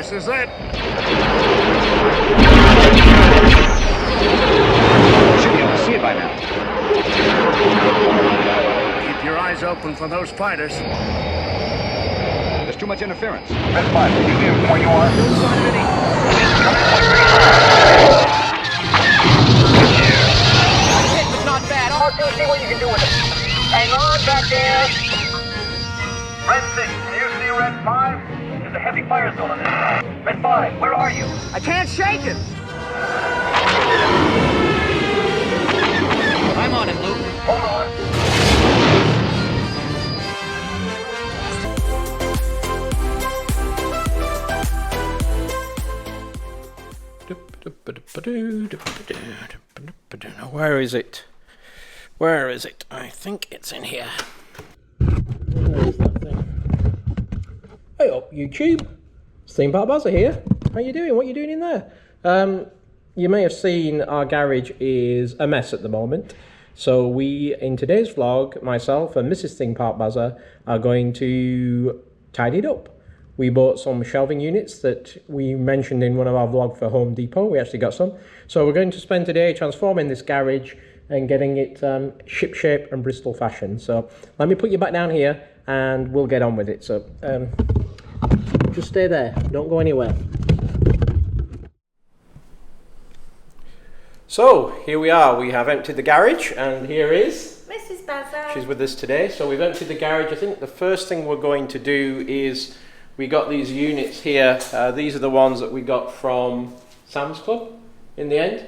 This is it. Should be able to see it by now. Keep your eyes open for those fighters. There's too much interference. Red 5, can you hear from where you are? No sign of any. It's not bad. I'll see what you can do with it. Hang on back there. Red 6, can you see Red 5? There's a heavy fire zone on this side. Red 5, where are you? I can't shake it. I'm on it, Luke. Hold on. Where is it? Where is it? I think it's in here. Hey up, YouTube. It's ThemeParkBazza here. How you doing? What are you doing in there? You may have seen our garage is a mess at the moment. So we, in today's vlog, myself and Mrs ThemeParkBazza are going to tidy it up. We bought some shelving units that we mentioned in one of our vlogs for Home Depot. We actually got some. So we're going to spend today transforming this garage and getting it ship shape and Bristol fashion. So let me put you back down here and we'll get on with it. So just stay there, don't go anywhere. So here we are, we have emptied the garage and here is Mrs. Bazza. She's with us today. So we've emptied the garage. I think the first thing we're going to do is we got these units here. These are the ones that we got from Sam's Club in the end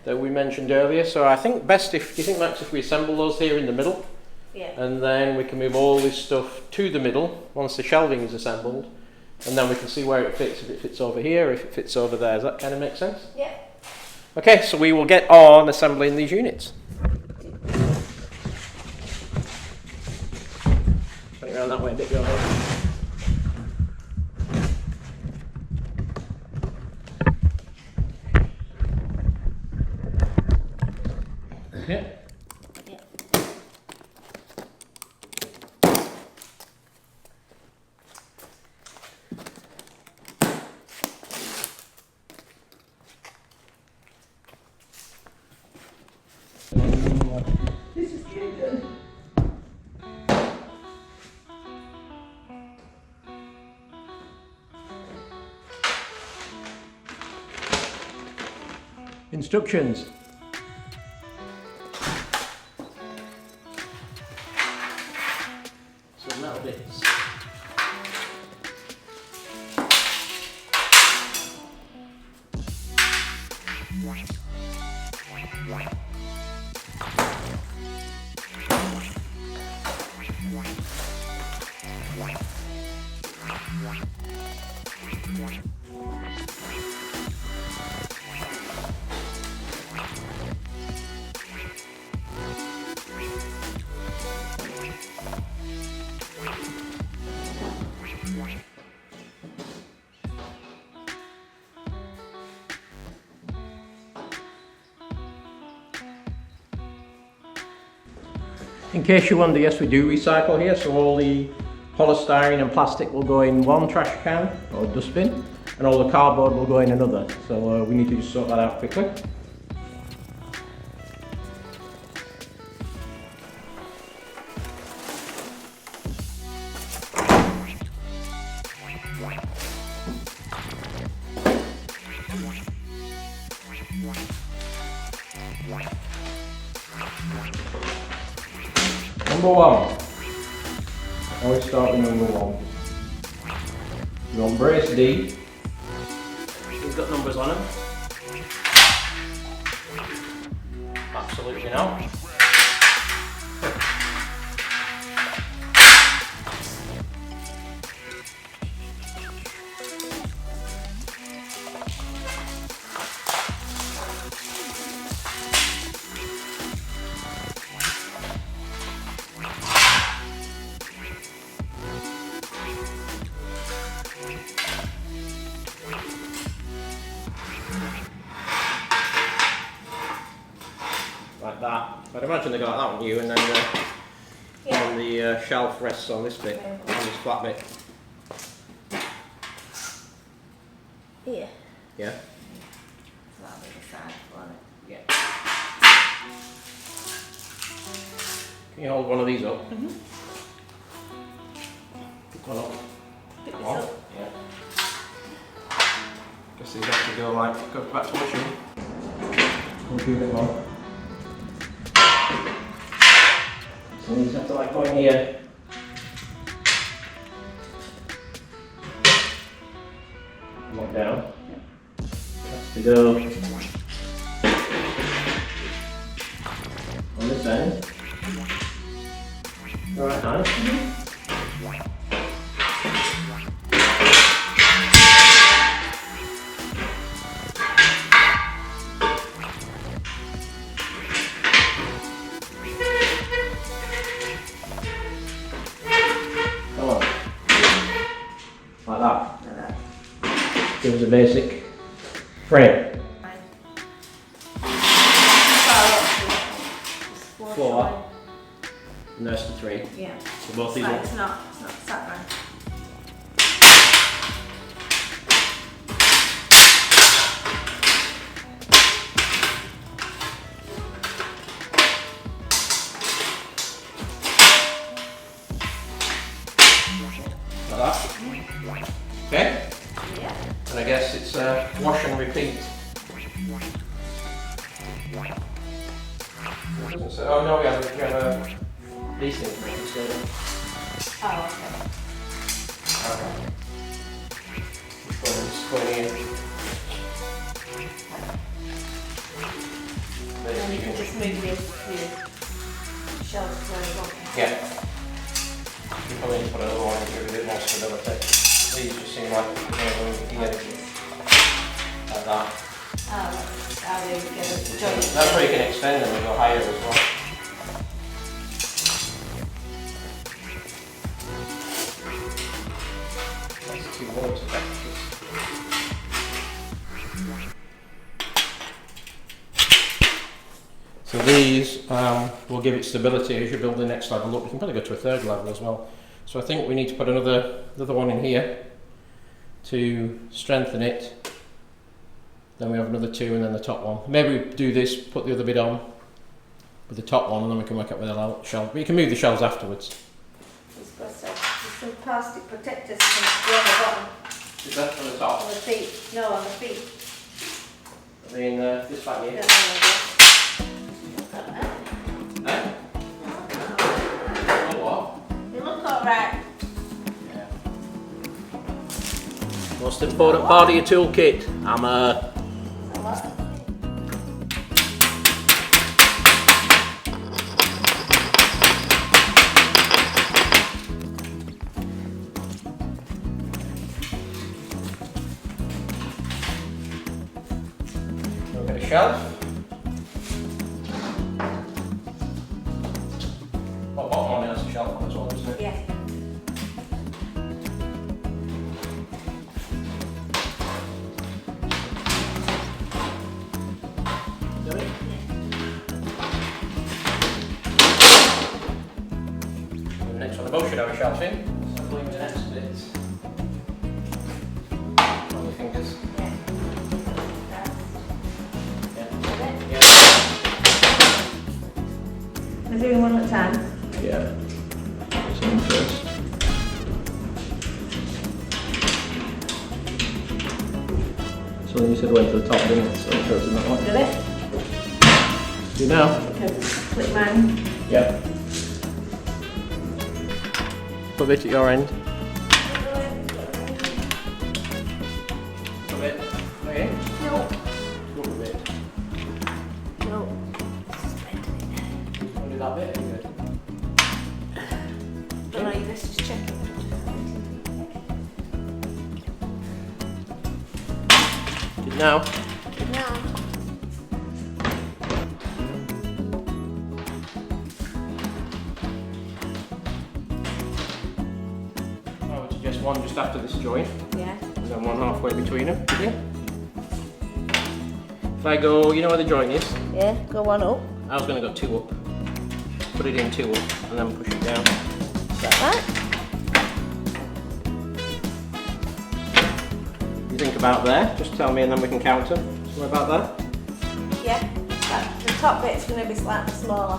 that we mentioned earlier. So I think best if, do you think, Max, if we assemble those here in the middle? Yeah. And then we can move all this stuff to the middle once the shelving is assembled. And then we can see where it fits, if it fits over here, if it fits over there. Does that kind of make sense? Yeah. Okay, so we will get on assembling these units. Turn it around that way a bit, go ahead. Yeah. Yeah. This is good. Instructions. Some metal bits. In case you wonder, yes, we do recycle here, so all the polystyrene and plastic will go in one trash can or dustbin, and all the cardboard will go in another. So we need to just sort that out quickly. Number one. Always start with number one. You're on brace D. We've got numbers on them. Absolutely not. Like that. I'd imagine they got that on you, and then and the shelf rests on this bit, on this flat bit. Here. Yeah. So that'll be the side, won't it? Yeah. Can you hold one of these up? Pick one up. Pick Come this on. up. Yeah. Guess these have to go back to washing. We'll do a bit more. So these have to go in here. Lock down. Has to go on this end. Right hand. Come on. Like that. Like that. Gives a basic frame. Fine. Four. And there's the 3. Yeah. So both these Right, ones. it's not sat right. Like that. Okay? Yeah. And I guess it's wash and repeat. It doesn't say, oh no, we have these things instead. Oh, okay. Okay. Just put it in. And then you can just move this shelves where you want. Yeah. You probably need to put another one in here with a bit more stability. These just seem like they're going here. Like that. Oh, that's how they get a joint. That's where you can extend them and go higher as well. That's 2 boards effectively. So these will give it stability as you build the next level up. You can probably go to a 3rd level as well. So I think we need to put another one in here to strengthen it. Then we have another 2 and then the top one. Maybe we do this, put the other bit on with the top one, and then we can work out with the shelf. But you can move the shelves afterwards. It's got some plastic protectors on the bottom. Is that on the top? On the feet. No, on the feet. I mean, this back here. Yeah, Eh? Oh, what? they look alright. Yeah. Most important part of your toolkit, hammer. Look at the shelf. Well, bottom one has a shelf on as well, isn't it? Yeah. Do it? The next one, the boat should have a shelf in. So I'm the next bit. On your fingers. Yeah. We're doing one at a time. Yeah. Some first. So then you said went to the top, didn't it? So it goes in that one. Did it? Do now? Because it's click mine. Yeah. Put a bit at your end. Put a bit. Okay. No. Put a bit. No. Only that bit. Good. Don't know, let's just check it. Good now. No. I would suggest one just after this joint, Yeah. and then one halfway between them. Okay? If I go, you know where the joint is? Yeah, go one up. I was going to go 2 up. Put it in 2 up, and then push it down. Like that. You think about there? Just tell me and then we can count them. What about that? Yeah, the top bit's going to be slightly smaller.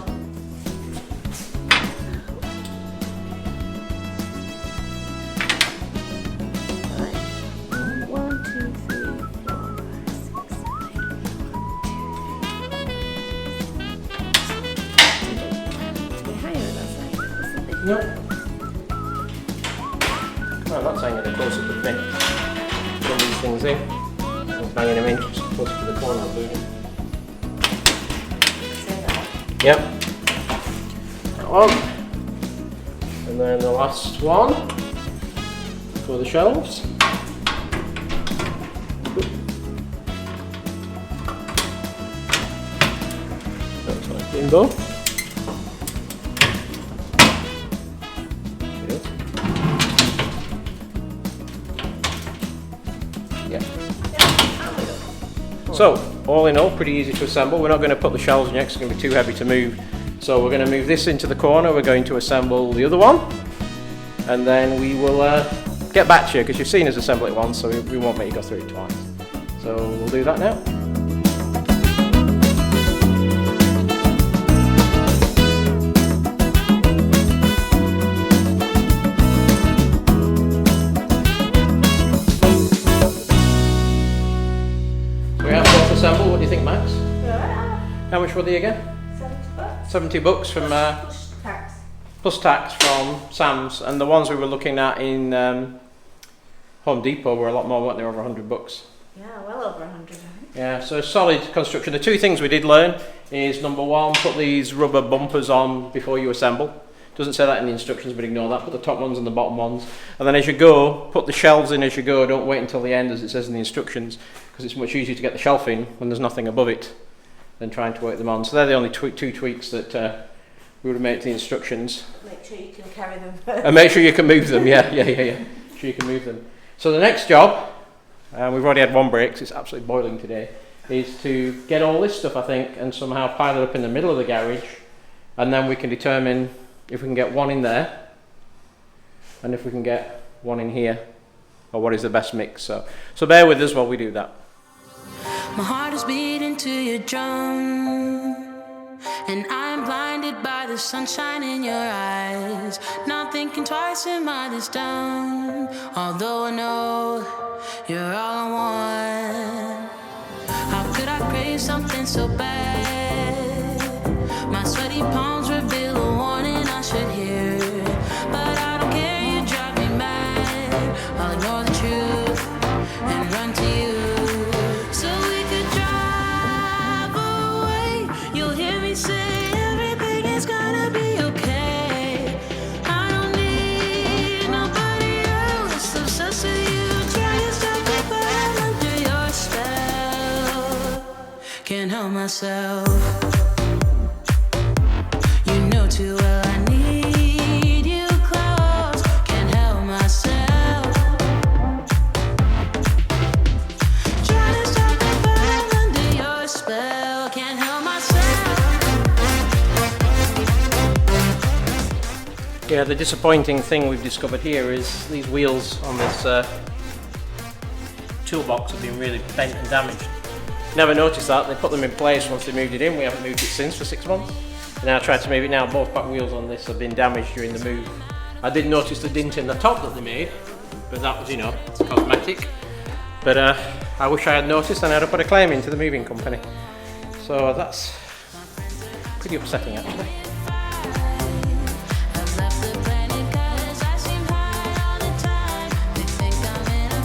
No. No, I'm not saying it closer to the bin. Put these things in. I'm banging them in just closer to the corner of the bin. Yep. That one. And then the last one for the shelves. That's like bimbo. So, all in all, pretty easy to assemble. We're not going to put the shelves in yet because it's going to be too heavy to move. So we're going to move this into the corner, we're going to assemble the other one, and then we will get back to you because you've seen us assemble it once, so we won't make you go through it twice. So we'll do that now. Assemble. What do you think, Max? Yeah. How much were they again? $70 from plus tax from Sam's, and the ones we were looking at in Home Depot were a lot more, weren't they? Over $100. Yeah, well over 100. Yeah, so solid construction. The two things we did learn is number one, put these rubber bumpers on before you assemble. Doesn't say that in the instructions, but ignore that. Put the top ones and the bottom ones, and then as you go, put the shelves in as you go. Don't wait until the end, as it says in the instructions, because it's much easier to get the shelf in when there's nothing above it than trying to work them on. So they're the only two tweaks that we would have made to the instructions. Make sure you can carry them. And make sure you can move them. Yeah. Make sure you can move them. So the next job, we've already had one break, so it's absolutely boiling today, is to get all this stuff, I think, and somehow pile it up in the middle of the garage, and then we can determine if we can get one in there, and if we can get one in here, or what is the best mix. So bear with us while we do that. My heart is beating to your drum, and I'm blinded by the sunshine in your eyes. Not thinking twice, am I this dumb? Although I know you're all I want. How could I crave something so bad? My sweaty palms reveal a warning I should hear, but I don't care, you drive me mad. I'll ignore the truth and run to you. So we could drive away. You'll hear me say everything is gonna be okay. I don't need nobody else. Obsessed with you, trying to stop me, but I'm under your spell. Can't help myself. You know too well I need you close. Can't help myself. Trying to stop me, but I'm under your spell. Can't help myself. Yeah, the disappointing thing we've discovered here is these wheels on this toolbox have been really bent and damaged. Never noticed that. They put them in place once they moved it in. We haven't moved it since for 6 months. And now I tried to move it now. Both back wheels on this have been damaged during the move. I did notice the dint in the top that they made, but that was, you know, it's cosmetic. But I wish I had noticed, and I'd have put a claim into the moving company. So that's pretty upsetting, actually. I've left the planet 'cause I seem high all the time. They think I'm in a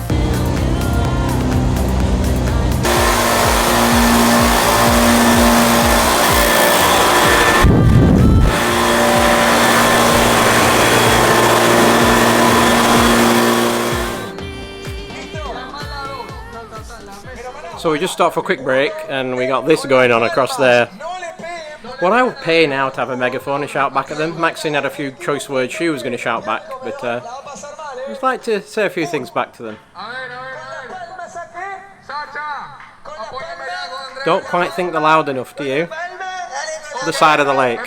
So we just stopped for a quick break, and we got this going on across there. What I would pay now to have a megaphone and shout back at them. Maxine had a few choice words she was going to shout back, but I'd just like to say a few things back to them. Don't quite think they're loud enough, do you? The side of the lake.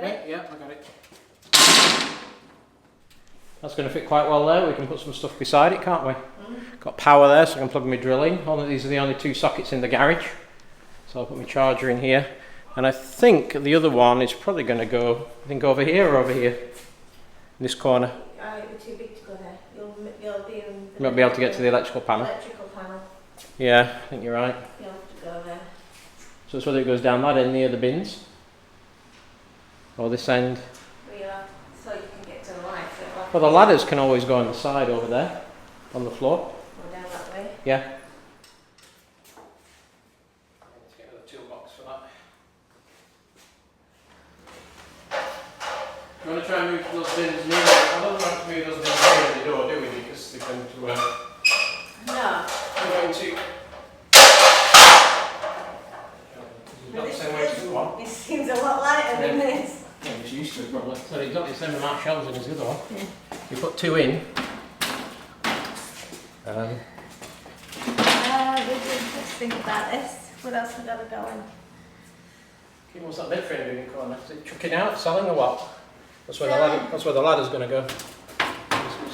got it? Yeah, I got it. That's going to fit quite well there. We can put some stuff beside it, can't we? Got power there, so I can plug my drill in. These are the only 2 sockets in the garage. So I'll put my charger in here. And I think the other one is probably going to go, I think, over here or over here. In this corner. It'll be too big to go there. You'll be in You won't be able to get to the electrical panel. Yeah, I think you're right. You'll have to go there. So it's whether it goes down that end near the bins. Or this end. So you can get to the light. Well, the ladders can always go on the side over there. On the floor. Go down that way. Yeah. Let's get another toolbox for that. You want to try and move those bins near? I don't want to move those bins near the door, do we? Because they're going to. No. They're going to. Not the same way as the other one. This seems a lot lighter than this. Yeah, it's used to it probably. So it's got the same amount of shelves in as the other one. Yeah. You put 2 in. Let's think about this. What else we got to go in? Okay, what's that bed frame doing in the corner? Is it chucking out, selling or what? That's where the ladder's going to go.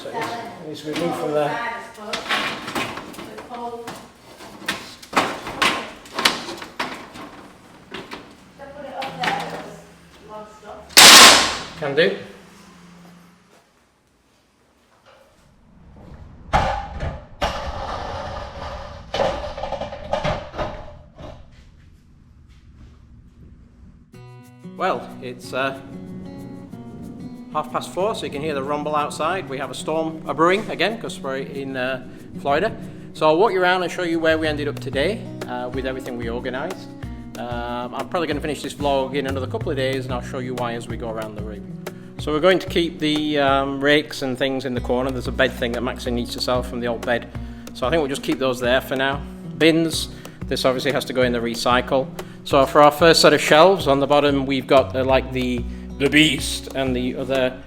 So it needs to be moved from there. Can do. Well, it's 4:30, so you can hear the rumble outside. We have a storm brewing again because we're in Florida. So I'll walk you around and show you where we ended up today with everything we organised. I'm probably going to finish this vlog in another couple of days and I'll show you why as we go around the room. So we're going to keep the rakes and things in the corner. There's a bed thing that Maxine needs to sell from the old bed. So I think we'll just keep those there for now. Bins, this obviously has to go in the recycle. So for our first set of shelves, on the bottom we've got like the beast and the other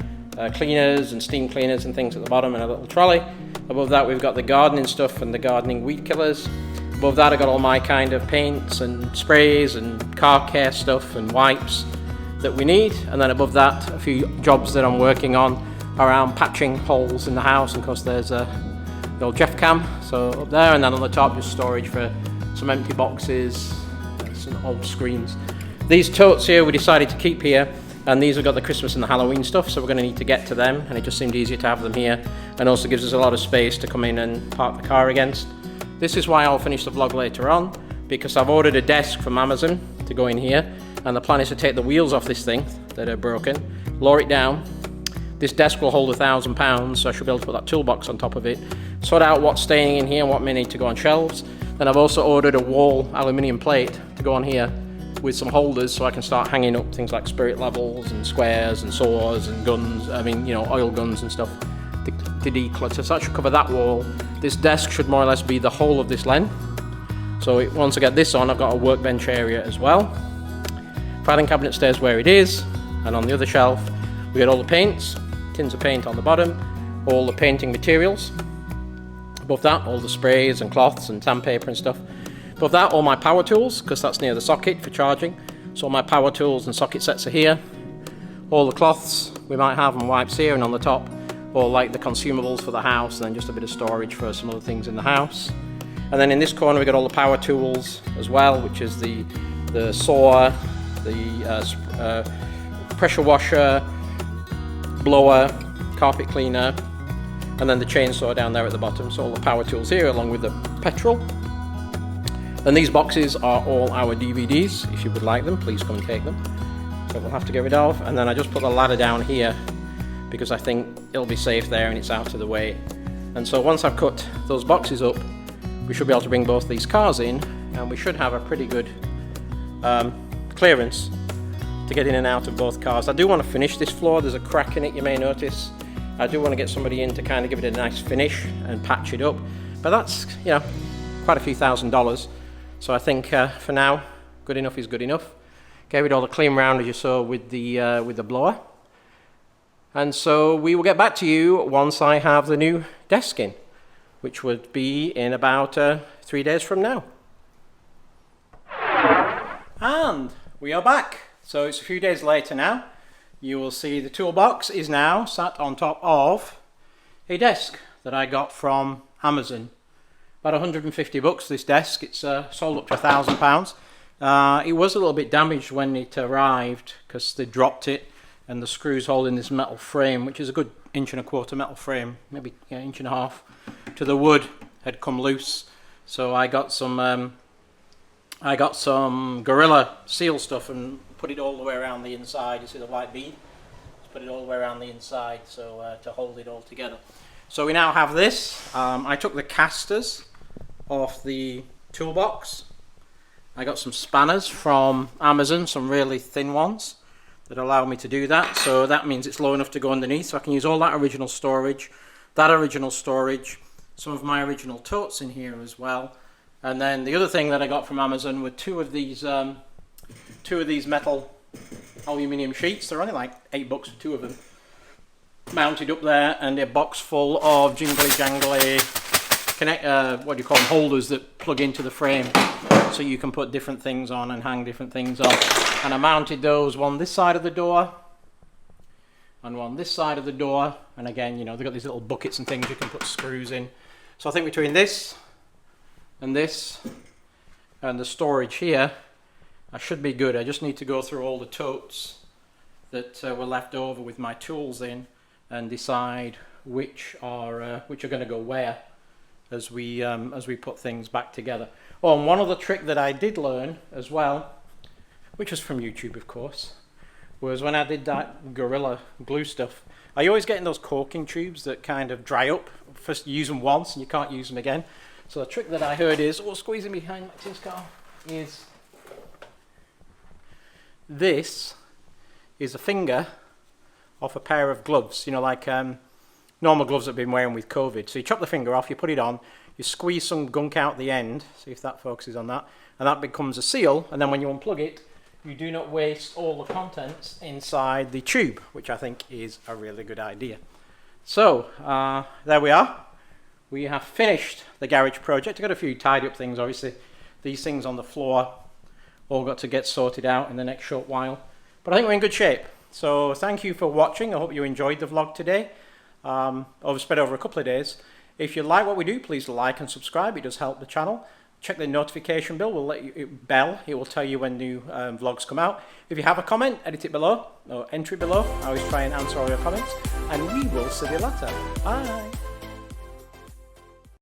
cleaners and steam cleaners and things at the bottom and a little trolley. Above that we've got the gardening stuff and the gardening weed killers. Above that I got all my kind of paints and sprays and car care stuff and wipes that we need. And then above that a few jobs that I'm working on around patching holes in the house, and of course there's the old Jeff cam, so up there, and then on the top just storage for some empty boxes, some old screens. These totes here we decided to keep here, and these have got the Christmas and the Halloween stuff, so we're going to need to get to them, and it just seemed easier to have them here, and also gives us a lot of space to come in and park the car against. This is why I'll finish the vlog later on, because I've ordered a desk from Amazon to go in here, and the plan is to take the wheels off this thing that are broken, lower it down. This desk will hold £1,000, so I should be able to put that toolbox on top of it, sort out what's staying in here and what may need to go on shelves. Then I've also ordered a wall aluminium plate to go on here with some holders so I can start hanging up things like spirit levels and squares and saws and guns, oil guns and stuff to declutter. So that should cover that wall. This desk should more or less be the whole of this length. So once I get this on, I've got a workbench area as well. Filing cabinet stays where it is, and on the other shelf we got all the paints, tins of paint on the bottom, all the painting materials. Above that, all the sprays and cloths and sandpaper and stuff. Above that, all my power tools, because that's near the socket for charging. So all my power tools and socket sets are here. All the cloths we might have and wipes here, and on the top, all like the consumables for the house, and then just a bit of storage for some other things in the house. And then in this corner we got all the power tools as well, which is the saw, the pressure washer, blower, carpet cleaner, and then the chainsaw down there at the bottom. So all the power tools here along with the petrol. And these boxes are all our DVDs. If you would like them, please come and take them. So we'll have to get rid of. And then I just put the ladder down here because I think it'll be safe there and it's out of the way. And so once I've cut those boxes up, we should be able to bring both these cars in, and we should have a pretty good clearance to get in and out of both cars. I do want to finish this floor. There's a crack in it, you may notice. I do want to get somebody in to kind of give it a nice finish and patch it up, but that's, quite a few $1,000s. So I think for now, good enough is good enough. Gave it all the clean round as you saw with the blower. And so we will get back to you once I have the new desk in, which would be in about 3 days from now. And we are back. So it's a few days later now. you will see the toolbox is now sat on top of a desk that I got from Amazon. About 150 bucks this desk. It's sold up to £1,000. It was a little bit damaged when it arrived because they dropped it, and the screws holding this metal frame, which is a good 1.25" metal frame, maybe 1.5" to the wood, had come loose. So I got some Gorilla Seal stuff and put it all the way around the inside. You see the white bead? Just put it all the way around the inside so to hold it all together. So we now have this. I took the casters off the toolbox. I got some spanners from Amazon, some really thin ones that allow me to do that. So that means it's low enough to go underneath, so I can use all that original storage, some of my original totes in here as well. And then the other thing that I got from Amazon were two of these metal aluminium sheets. They're only like $8 for two of them, mounted up there, and a box full of jingly jangly what do you call them, holders that plug into the frame, so you can put different things on and hang different things on. And I mounted those, one this side of the door and one this side of the door. And again, you know, they've got these little buckets and things you can put screws in. So I think between this and the storage here, I should be good. I just need to go through all the totes that were left over with my tools in and decide which are going to go where as we put things back together. Oh, and one other trick that I did learn as well, which was from YouTube, of course, was when I did that Gorilla Glue stuff. I always get in those corking tubes that kind of dry up. First you use them once and you can't use them again. So the trick that I heard is, squeezing behind like this car, is this is a finger off a pair of gloves, you know, like normal gloves that I've been wearing with COVID. So you chop the finger off, you put it on, you squeeze some gunk out the end, see if that focuses on that, and that becomes a seal. And then when you unplug it, you do not waste all the contents inside the tube, which I think is a really good idea. So there we are. We have finished the garage project. I've got a few tidy up things, obviously. These things on the floor all got to get sorted out in the next short while. But I think we're in good shape. So thank you for watching. I hope you enjoyed the vlog today. Spread over a couple of days. If you like what we do, please like and subscribe. It does help the channel. Check the notification bell. It will tell you when new vlogs come out. If you have a comment, edit it below or enter it below. I always try and answer all your comments. And we will see you later. Bye.